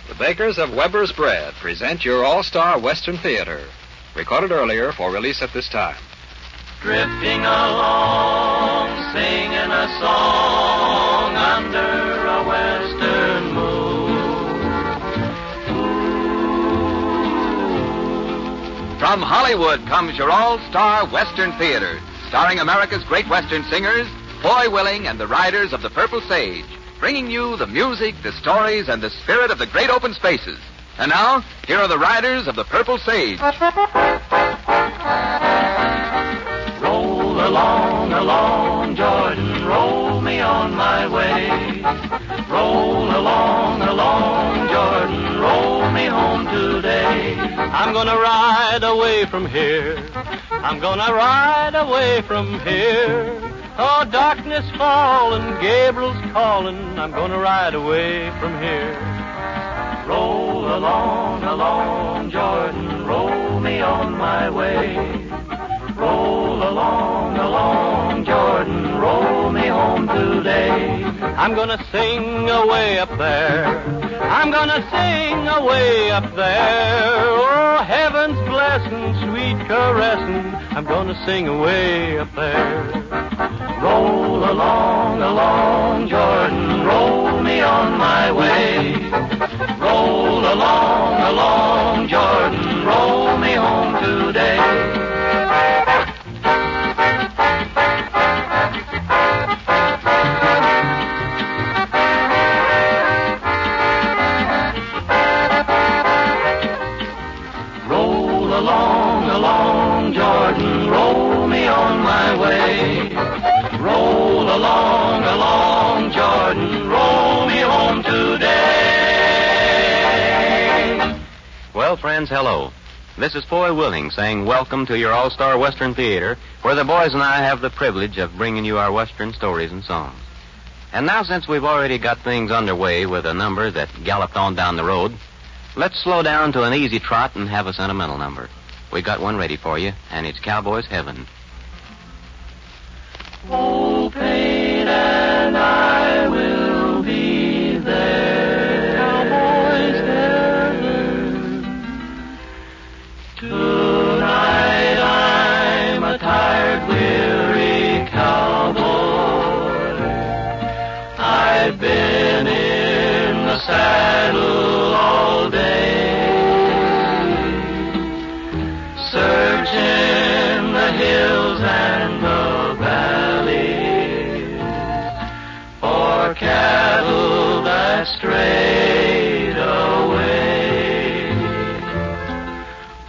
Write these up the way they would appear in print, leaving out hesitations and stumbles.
The bakers of Weber's Bread present your all-star Western Theater, recorded earlier for release at this time. Drifting along, singing a song under a western moon. Ooh. From Hollywood comes your all-star Western Theater, starring America's great Western singers, Foy Willing and the Riders of the Purple Sage, bringing you the music, the stories, and the spirit of the great open spaces. And now, here are the Riders of the Purple Sage. Roll along, along, Jordan, roll me on my way. Roll along, along, Jordan, roll me home today. I'm gonna ride away from here. I'm gonna ride away from here. Oh, darkness falling, Gabriel's calling. I'm gonna ride away from here. Roll along, along, Jordan, roll me on my way. Roll along, along, Jordan, roll me home today. I'm gonna sing away up there. I'm gonna sing away up there. Oh, heaven's blessing, sweet caressing. I'm gonna sing away up there. Roll along, along, Jordan, roll me on my way. Roll along, along, Jordan, roll me home today. Roll along, along, Jordan, roll me on my way. Roll along, along, Jordan, roll me home today. Well, friends, hello. This is Foy Willing saying welcome to your all-star Western Theater, where the boys and I have the privilege of bringing you our Western stories and songs. And now, since we've already got things underway with a number that galloped on down the road, let's slow down to an easy trot and have a sentimental number. We got one ready for you, and it's Cowboy's Heaven. Oh, pain and I will be there. Cowboy's heaven. Tonight I'm a tired, weary cowboy. I've been in the saddle all day, searching the hills and the valleys for cattle that strayed away.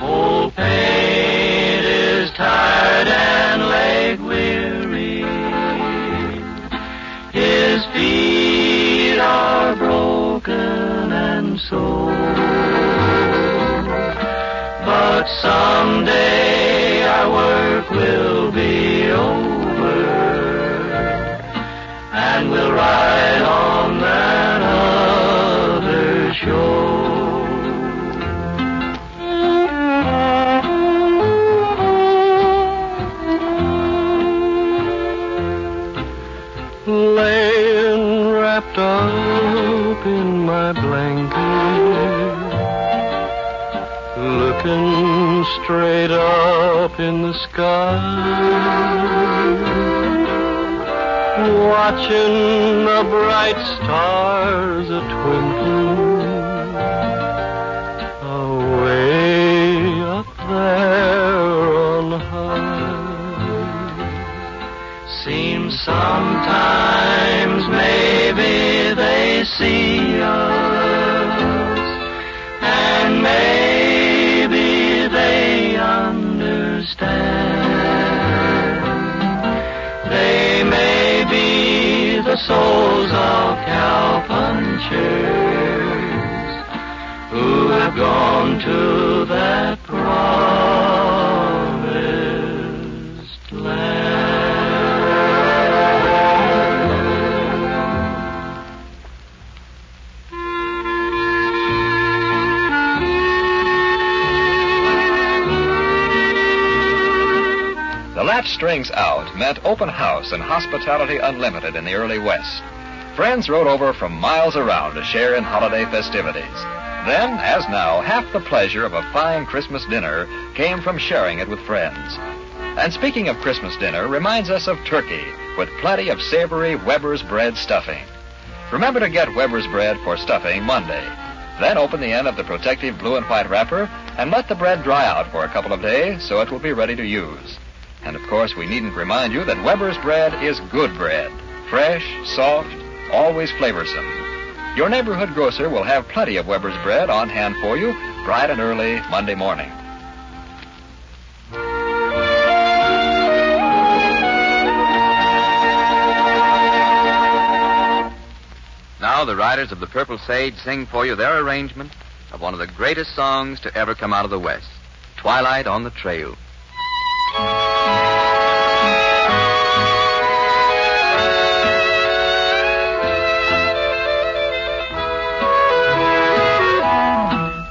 Old Paint is tired and leg weary. His feet are broken and sore. But someday our work will be over, and we'll ride on that other shore. Laying wrapped up in my blanket, looking straight up in the sky, watching the bright stars a-twinkling away up there on high. Seems sometimes maybe they see us, and maybe they understand. They may be the souls of cowpunchers who have gone to that promised land. Latch Strings Out meant open house and hospitality unlimited in the early West. Friends rode over from miles around to share in holiday festivities. Then, as now, half the pleasure of a fine Christmas dinner came from sharing it with friends. And speaking of Christmas dinner reminds us of turkey, with plenty of savory Weber's bread stuffing. Remember to get Weber's bread for stuffing Monday. Then open the end of the protective blue and white wrapper and let the bread dry out for a couple of days so it will be ready to use. And of course, we needn't remind you that Weber's bread is good bread. Fresh, soft, always flavorsome. Your neighborhood grocer will have plenty of Weber's bread on hand for you bright and early Monday morning. Now the Riders of the Purple Sage sing for you their arrangement of one of the greatest songs to ever come out of the West, Twilight on the Trail.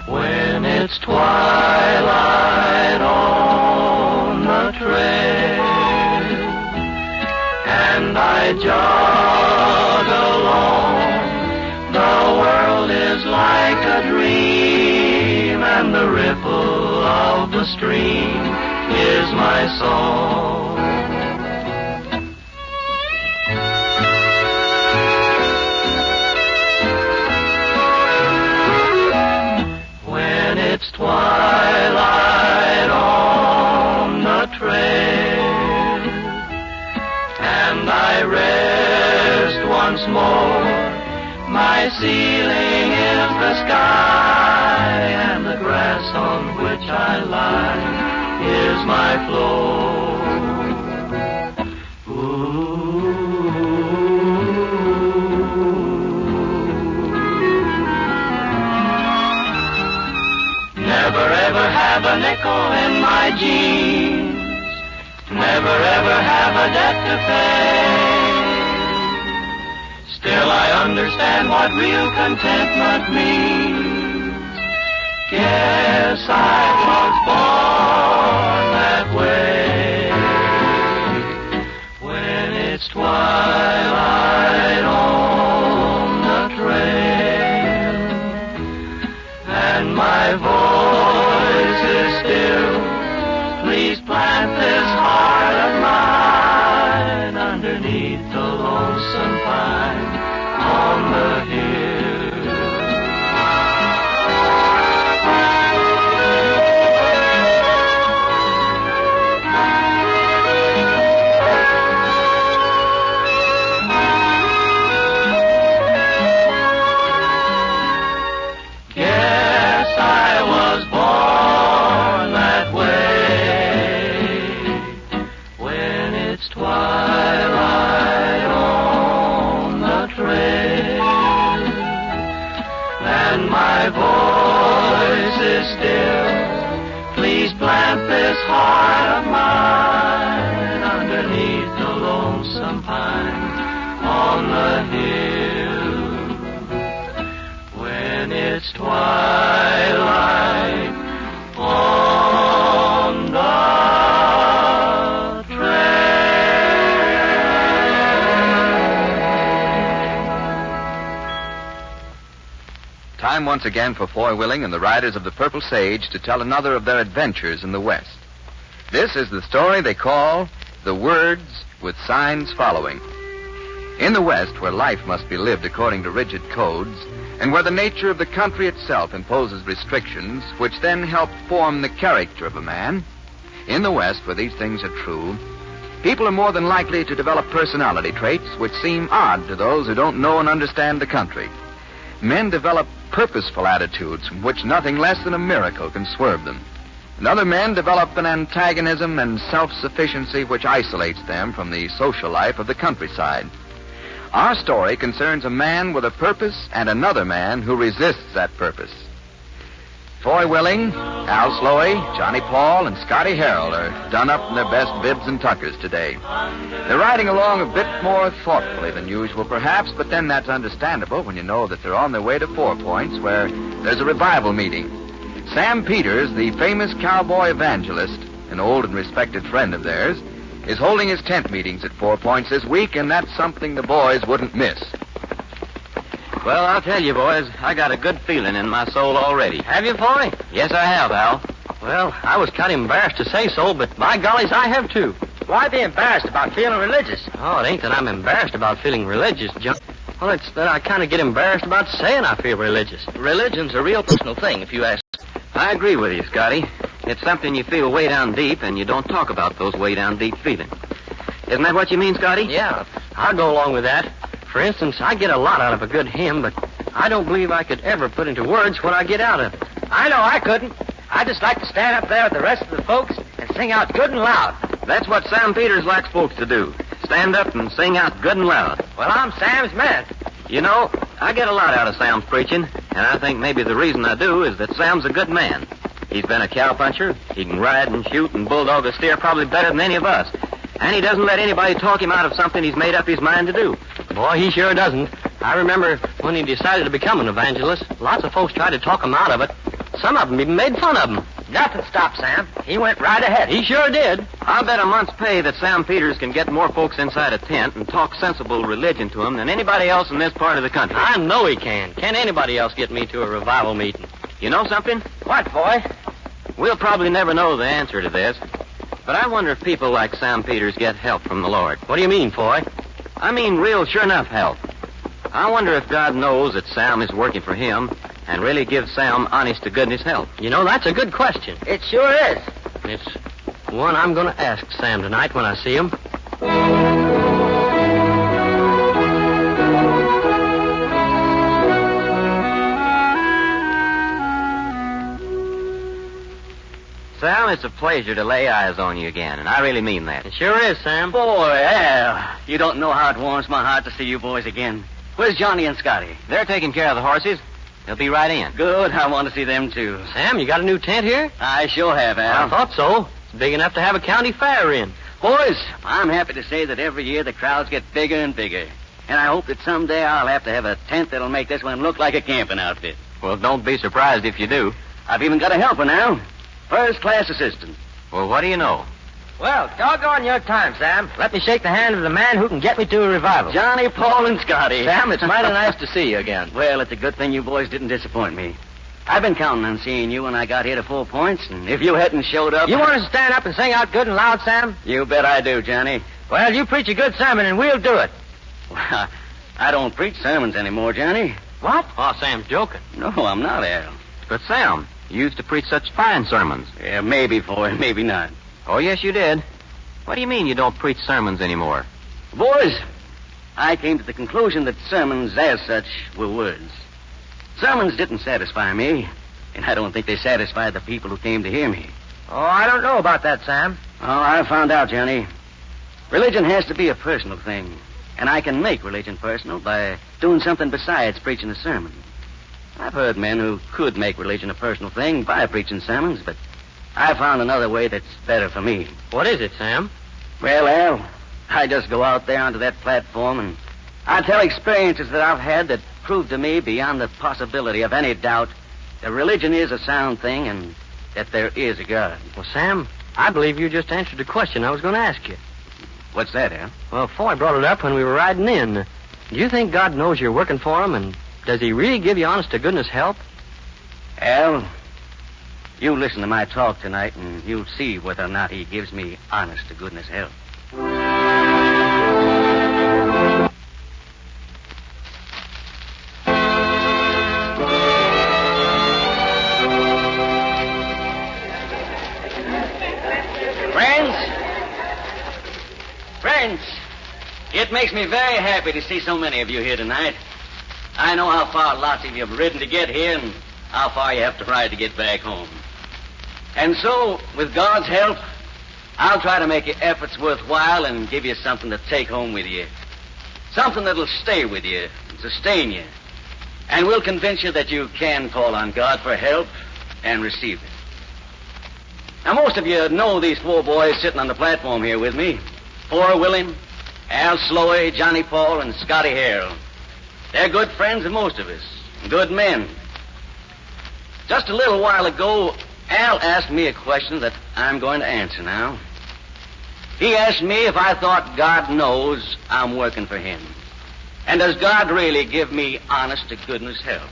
When it's twilight on the trail and I jog along, the world is like a dream, and the ripple of the stream is my song. When it's twilight on the trail, and I rest once more, my ceiling is the sky, and the grass on which I lie is my floor. Never ever have a nickel in my jeans, never ever have a debt to pay. Still I understand what real contentment means. Guess I was born that way. When it's twilight on the trail and my voice is still, please plant this heart of mine underneath the lonesome pine on the hill. Guess I was born that way. When it's twilight on the trail and my voice is still, please plant this heart of mine underneath the lonesome pine on the hill. When it's twilight on the Time once again for Foy Willing and the Riders of the Purple Sage to tell another of their adventures in the West. This is the story they call The Words with Signs Following. In the West, where life must be lived according to rigid codes, and where the nature of the country itself imposes restrictions which then help form the character of a man, in the West, where these things are true, people are more than likely to develop personality traits which seem odd to those who don't know and understand the country. Men develop purposeful attitudes from which nothing less than a miracle can swerve them. And other men develop an antagonism and self-sufficiency which isolates them from the social life of the countryside. Our story concerns a man with a purpose and another man who resists that purpose. Foy Willing, Al Sloey, Johnny Paul, and Scotty Harold are done up in their best bibs and tuckers today. They're riding along a bit more thoughtfully than usual, perhaps, but then that's understandable when you know that they're on their way to 4 Points, where there's a revival meeting. Sam Peters, the famous cowboy evangelist, an old and respected friend of theirs, is holding his tent meetings at 4 Points this week, and that's something the boys wouldn't miss. Well, I'll tell you, boys, I got a good feeling in my soul already. Have you, Foy? Yes, I have, Al. Well, I was kind of embarrassed to say so, but by gollies, I have too. Why be embarrassed about feeling religious? Oh, it ain't that I'm embarrassed about feeling religious, John. Well, it's that I kind of get embarrassed about saying I feel religious. Religion's a real personal thing, if you ask. I agree with you, Scotty. It's something you feel way down deep, and you don't talk about those way down deep feelings. Isn't that what you mean, Scotty? Yeah, I'll go along with that. For instance, I get a lot out of a good hymn, but I don't believe I could ever put into words what I get out of it. I know I couldn't. I just like to stand up there with the rest of the folks and sing out good and loud. That's what Sam Peters likes folks to do. Stand up and sing out good and loud. Well, I'm Sam's man. You know, I get a lot out of Sam's preaching, and I think maybe the reason I do is that Sam's a good man. He's been a cowpuncher. He can ride and shoot and bulldog a steer probably better than any of us. And he doesn't let anybody talk him out of something he's made up his mind to do. Boy, he sure doesn't. I remember when he decided to become an evangelist, lots of folks tried to talk him out of it. Some of them even made fun of him. Nothing stopped Sam. He went right ahead. He sure did. I'll bet a month's pay that Sam Peters can get more folks inside a tent and talk sensible religion to them than anybody else in this part of the country. I know he can. Can anybody else get me to a revival meeting? You know something? What, boy? We'll probably never know the answer to this, but I wonder if people like Sam Peters get help from the Lord. What do you mean, Foy? I mean real sure enough help. I wonder if God knows that Sam is working for him and really gives Sam honest-to-goodness help. You know, that's a good question. It sure is. It's one I'm going to ask Sam tonight when I see him. Sam, it's a pleasure to lay eyes on you again, and I really mean that. It sure is, Sam. Boy, Al, you don't know how it warms my heart to see you boys again. Where's Johnny and Scotty? They're taking care of the horses. They'll be right in. Good, I want to see them, too. Sam, you got a new tent here? I sure have, Al. I thought so. It's big enough to have a county fair in. Boys, I'm happy to say that every year the crowds get bigger and bigger. And I hope that someday I'll have to have a tent that'll make this one look like a camping outfit. Well, don't be surprised if you do. I've even got a helper now. First-class assistant. Well, what do you know? Well, doggone your time, Sam. Let me shake the hand of the man who can get me to a revival. Johnny, Paul, and Scotty. Sam, it's mighty nice to see you again. Well, it's a good thing you boys didn't disappoint me. I've been counting on seeing you when I got here to 4 Points, and if you hadn't showed up... You want us to stand up and sing out good and loud, Sam? You bet I do, Johnny. Well, you preach a good sermon, and we'll do it. Well, I don't preach sermons anymore, Johnny. What? Oh, Sam's joking. No, I'm not, Al. But, Sam, you used to preach such fine sermons. Yeah, maybe, boy, maybe not. Oh, yes, you did. What do you mean you don't preach sermons anymore? Boys, I came to the conclusion that sermons as such were words. Sermons didn't satisfy me, and I don't think they satisfied the people who came to hear me. Oh, I don't know about that, Sam. Oh, I found out, Johnny. Religion has to be a personal thing, and I can make religion personal by doing something besides preaching a sermon. I've heard men who could make religion a personal thing by preaching sermons, but I found another way that's better for me. What is it, Sam? Well, Al, I just go out there onto that platform and I tell experiences that I've had that prove to me beyond the possibility of any doubt that religion is a sound thing and that there is a God. Well, Sam, I believe you just answered the question I was going to ask you. What's that, Al? Well, Foy brought it up when we were riding in. Do you think God knows you're working for him, and does he really give you honest-to-goodness help? Al, you listen to my talk tonight, and you'll see whether or not he gives me honest-to-goodness help. Friends, it makes me very happy to see so many of you here tonight. I know how far lots of you have ridden to get here and how far you have to ride to get back home. And so, with God's help, I'll try to make your efforts worthwhile and give you something to take home with you. Something that'll stay with you and sustain you. And will convince you that you can call on God for help and receive it. Now, most of you know these 4 boys sitting on the platform here with me. Foy Willing, Al Slowey, Johnny Paul, and Scotty Hale. They're good friends of most of us, good men. Just a little while ago, Al asked me a question that I'm going to answer now. He asked me if I thought God knows I'm working for him. And does God really give me honest-to-goodness help?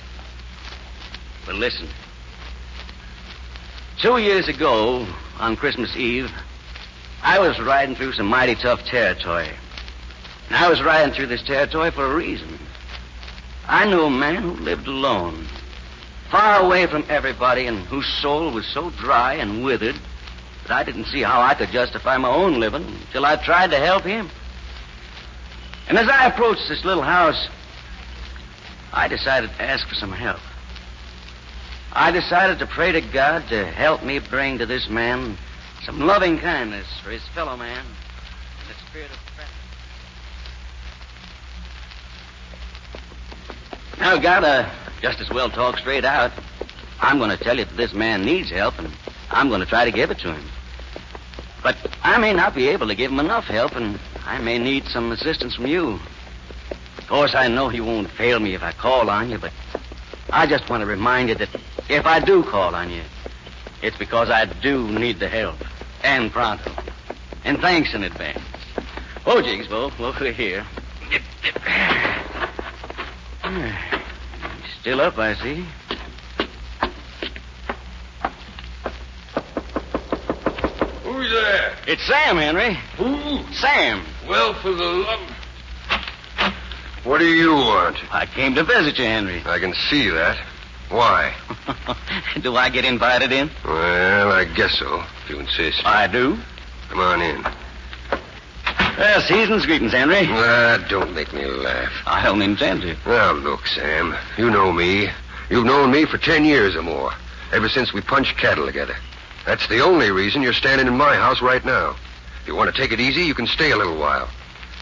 Well, listen. 2 years ago, on Christmas Eve, I was riding through some mighty tough territory. And I was riding through this territory for a reason. I knew a man who lived alone, far away from everybody, and whose soul was so dry and withered that I didn't see how I could justify my own living until I tried to help him. And as I approached this little house, I decided to ask for some help. I decided to pray to God to help me bring to this man some loving kindness for his fellow man and the spirit of friendship. Now, God, just as well talk straight out. I'm going to tell you that this man needs help, and I'm going to try to give it to him. But I may not be able to give him enough help, and I may need some assistance from you. Of course, I know you won't fail me if I call on you, but I just want to remind you that if I do call on you, it's because I do need the help, and pronto. And thanks in advance. Oh, Jiggs, we're here. Still up, I see. Who's there? It's Sam, Henry. Who? Sam. Well, for the love... What do you want? I came to visit you, Henry. I can see that. Why? Do I get invited in? Well, I guess so, if you insist. I do. Come on in. Well, season's greetings, Henry. Don't make me laugh. I don't intend to. Now, look, Sam, you know me. You've known me for 10 years or more, ever since we punched cattle together. That's the only reason you're standing in my house right now. If you want to take it easy, you can stay a little while.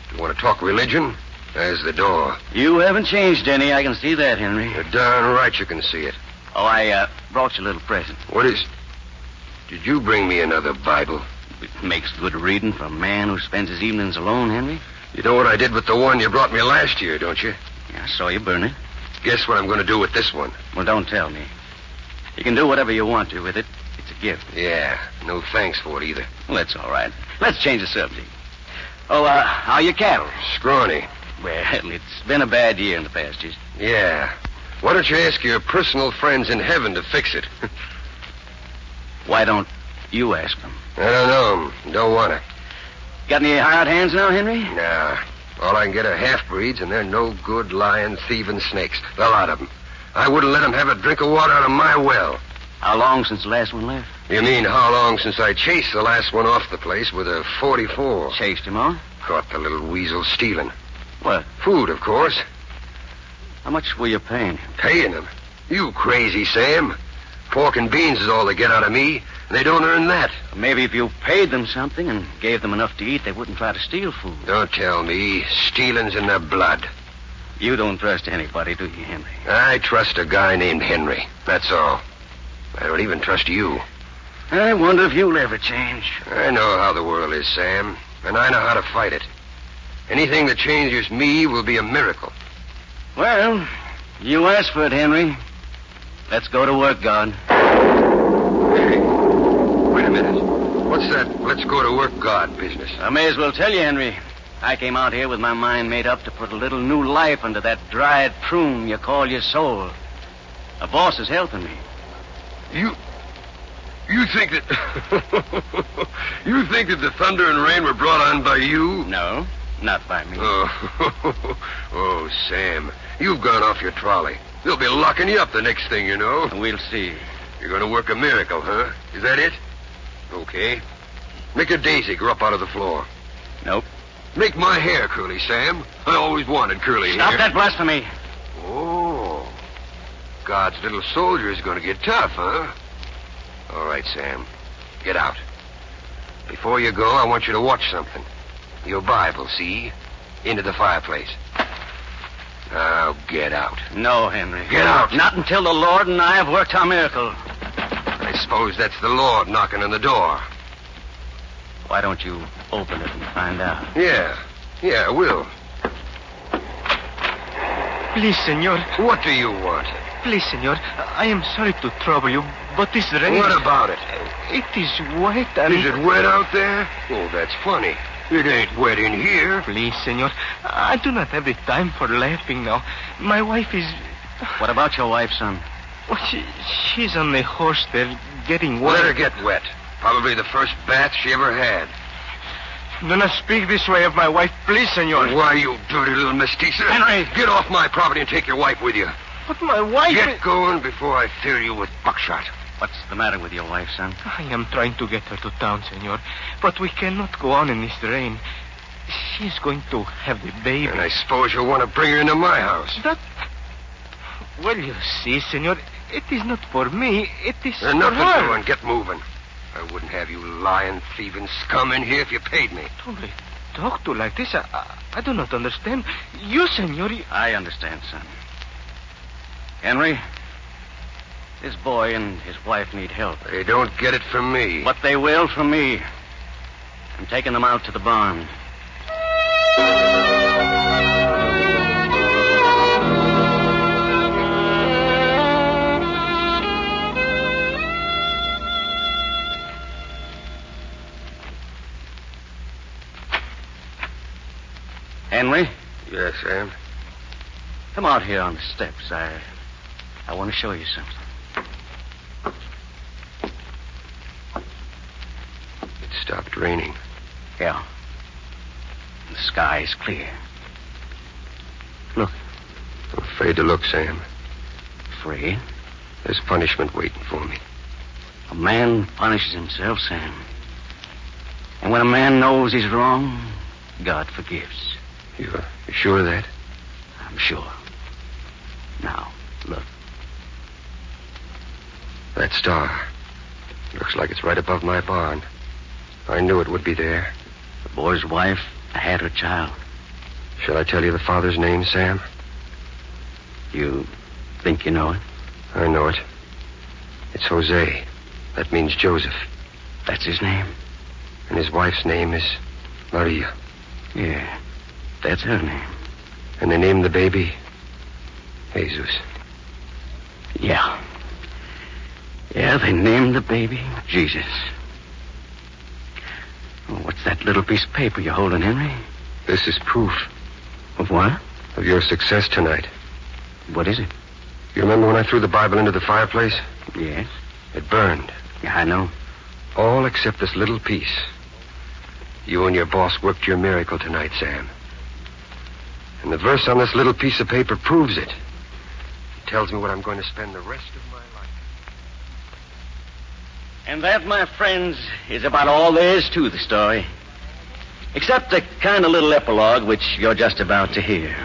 If you want to talk religion, there's the door. You haven't changed any. I can see that, Henry. You're darn right you can see it. Oh, I brought you a little present. What is... Did you bring me another Bible? It makes good reading for a man who spends his evenings alone, Henry. You know what I did with the one you brought me last year, don't you? Yeah, I saw you burn it. Guess what I'm going to do with this one? Well, don't tell me. You can do whatever you want to with it. It's a gift. Yeah, no thanks for it either. Well, that's all right. Let's change the subject. Oh, how are your cattle? Scrawny. Well, it's been a bad year in the pastures. Yeah. Why don't you ask your personal friends in heaven to fix it? Why don't you ask them? I don't know. Don't want to. Got any hired hands now, Henry? Nah. All I can get are half-breeds, and they're no good lying, thieving snakes. The lot of them. I wouldn't let them have a drink of water out of my well. How long since the last one left? You mean how long since I chased the last one off the place with a .44? Chased him on? Caught the little weasel stealing. What? Food, of course. How much were you paying? Paying him? You crazy, Sam. Pork and beans is all they get out of me, and they don't earn that. Maybe if you paid them something and gave them enough to eat, they wouldn't try to steal food. Don't tell me. Stealing's in their blood. You don't trust anybody, do you, Henry? I trust a guy named Henry. That's all. I don't even trust you. I wonder if you'll ever change. I know how the world is, Sam, and I know how to fight it. Anything that changes me will be a miracle. Well, you asked for it, Henry. Let's go to work, God. Hey, wait a minute. What's that let's go to work, God business? I may as well tell you, Henry. I came out here with my mind made up to put a little new life into that dried prune you call your soul. The boss is helping me. You think that... You think that the thunder and rain were brought on by you? No, not by me. Oh, Sam, you've gone off your trolley. They'll be locking you up the next thing you know. We'll see. You're going to work a miracle, huh? Is that it? Okay. Make a daisy grow up out of the floor. Nope. Make my hair curly, Sam. I always wanted curly hair. Stop that blasphemy. Oh. God's little soldier is going to get tough, huh? All right, Sam. Get out. Before you go, I want you to watch something. Your Bible, see? Into the fireplace. Now, get out. No, Henry. Get out. Not until the Lord and I have worked our miracle. I suppose that's the Lord knocking on the door. Why don't you open it and find out? Yeah, I will. Please, senor. What do you want? Please, senor. I am sorry to trouble you, but this rain... What about it? It is wet and... Is it wet out there? Oh, that's funny. It ain't wet in here. Please, senor. I do not have the time for laughing now. My wife is... What about your wife, son? Well, she's on the horse there, getting wet. Let her get wet. Probably the first bath she ever had. Do not speak this way of my wife, please, senor. Why, you dirty little mestiza? Henry! Get off my property and take your wife with you. But my wife... Get going before I fill you with buckshot. What's the matter with your wife, son? I am trying to get her to town, senor. But we cannot go on in this rain. She's going to have the baby. And I suppose you'll want to bring her into my house. That... Well, you see, senor, it is not for me. It is There's for nothing her. doing. Get moving. I wouldn't have you lying, thieving scum in here if you paid me. Don't they talk to like this? I do not understand. You, senor... I understand, son. Henry, this boy and his wife need help. They don't get it from me. But they will from me. I'm taking them out to the barn. Henry, Yes, Sam? come out here on the steps. I want to show you something. It stopped raining. Yeah. The sky is clear. Look. I'm afraid to look, Sam. Afraid? There's punishment waiting for me. A man punishes himself, Sam. And when a man knows he's wrong, God forgives. You're sure of that? I'm sure. Now, look. That star. Looks like it's right above my barn. I knew it would be there. The boy's wife had her child. Shall I tell you the father's name, Sam? You think you know it? I know it. It's Jose. That means Joseph. That's his name? And his wife's name is Maria. Yeah, that's her name. And they named the baby Jesus. Yeah. Yeah, they named the baby Jesus. Oh, what's that little piece of paper you're holding, Henry? This is proof Of what? of your success tonight. What is it? You remember when I threw the Bible into the fireplace? Yes. It burned. Yeah, I know. All except this little piece. You and your boss worked your miracle tonight, Sam. And the verse on this little piece of paper proves it. It tells me what I'm going to spend the rest of my life. And that, my friends, is about all there is to the story. Except the kind of little epilogue which you're just about to hear.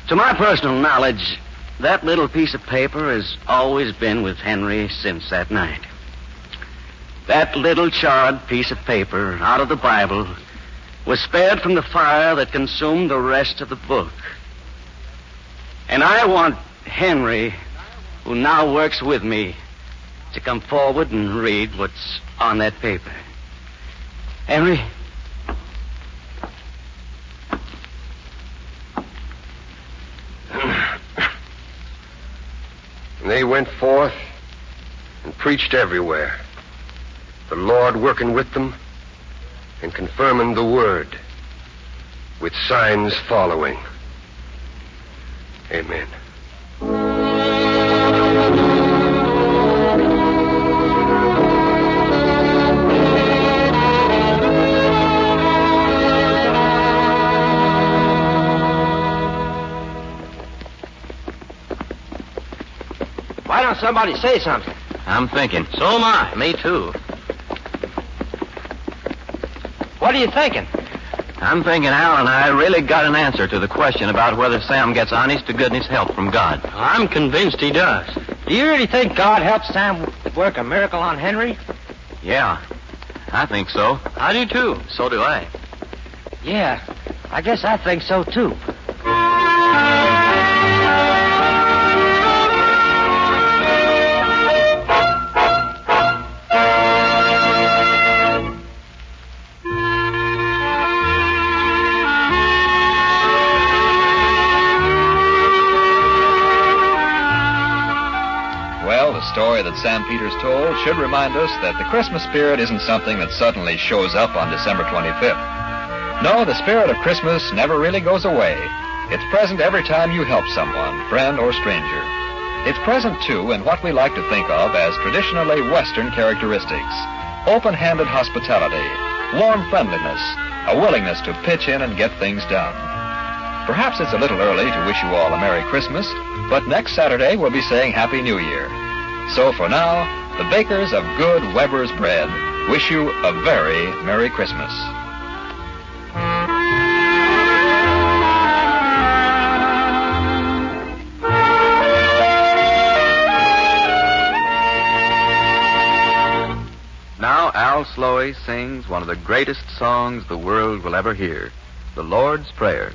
To my personal knowledge, that little piece of paper has always been with Henry since that night. That little charred piece of paper out of the Bible was spared from the fire that consumed the rest of the book. And I want Henry, who now works with me, to come forward and read what's on that paper. Henry? And they went forth and preached everywhere, the Lord working with them and confirming the word, with signs following. Amen. Why don't somebody say something? I'm thinking. So am I. Me, too. What are you thinking? I'm thinking Al and I really got an answer to the question about whether Sam gets honest-to-goodness help from God. I'm convinced he does. Do you really think God helped Sam work a miracle on Henry? Yeah, I think so. I do, too. So do I. Yeah, I guess I think so, too. Well, the story story that Sam Peters told should remind us that the Christmas spirit isn't something that suddenly shows up on December 25th. No, the spirit of Christmas never really goes away. It's present every time you help someone, friend or stranger. It's present, too, in what we like to think of as traditionally Western characteristics. Open-handed hospitality, warm friendliness, a willingness to pitch in and get things done. Perhaps it's a little early to wish you all a Merry Christmas, but next Saturday we'll be saying Happy New Year. So for now, the bakers of good Weber's bread wish you a very Merry Christmas. Now Al Sloey sings one of the greatest songs the world will ever hear, the Lord's Prayer.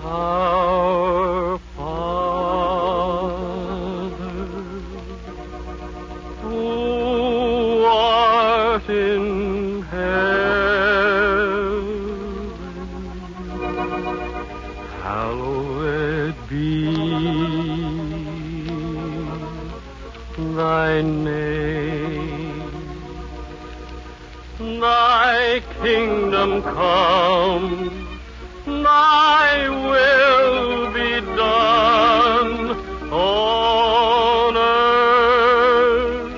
Our Father, who art in heaven, hallowed be thy name. Thy kingdom come. Thy will be done on earth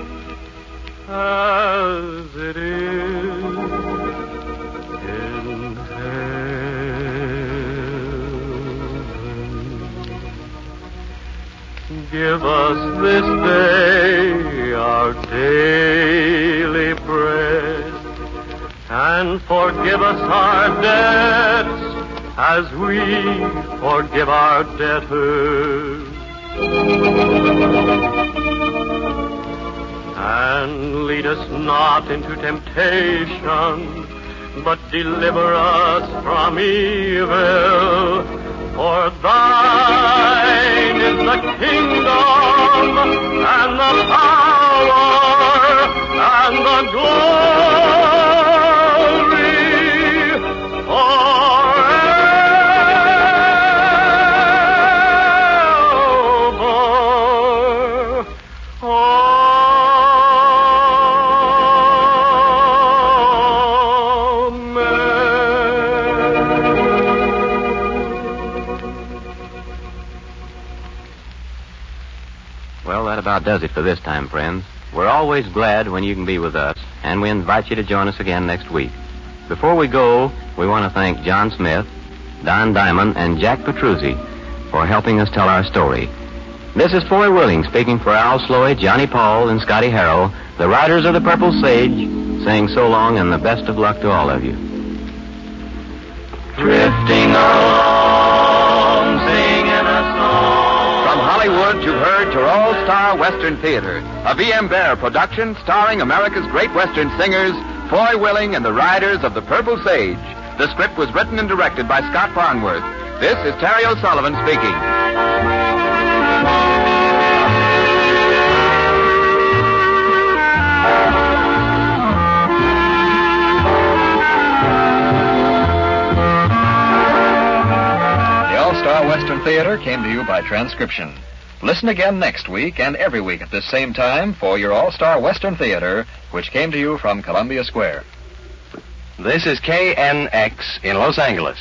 as it is in heaven. Give us this day our daily bread, and forgive us our debts as we forgive our debtors. And lead us not into temptation, but deliver us from evil. For thine is the kingdom, and the power, and the glory, forever. Well, that about does it for this time, friends. We're always glad when you can be with us, and we invite you to join us again next week. Before we go, we want to thank John Smith, Don Diamond, and Jack Petruzzi for helping us tell our story. This is Foy Willing speaking for Al Sloey, Johnny Paul, and Scotty Harrell, the riders of the Purple Sage, saying so long and the best of luck to all of you. Drifting along, singing a song. From Hollywood, you've heard your all-star Western Theater, a V.M. Bear production starring America's great Western singers, Foy Willing and the Riders of the Purple Sage. The script was written and directed by Scott Farnworth. This is Terry O'Sullivan speaking. All-Star Western Theater came to you by transcription. Listen again next week and every week at this same time for your All-Star Western Theater, which came to you from Columbia Square. This is KNX in Los Angeles.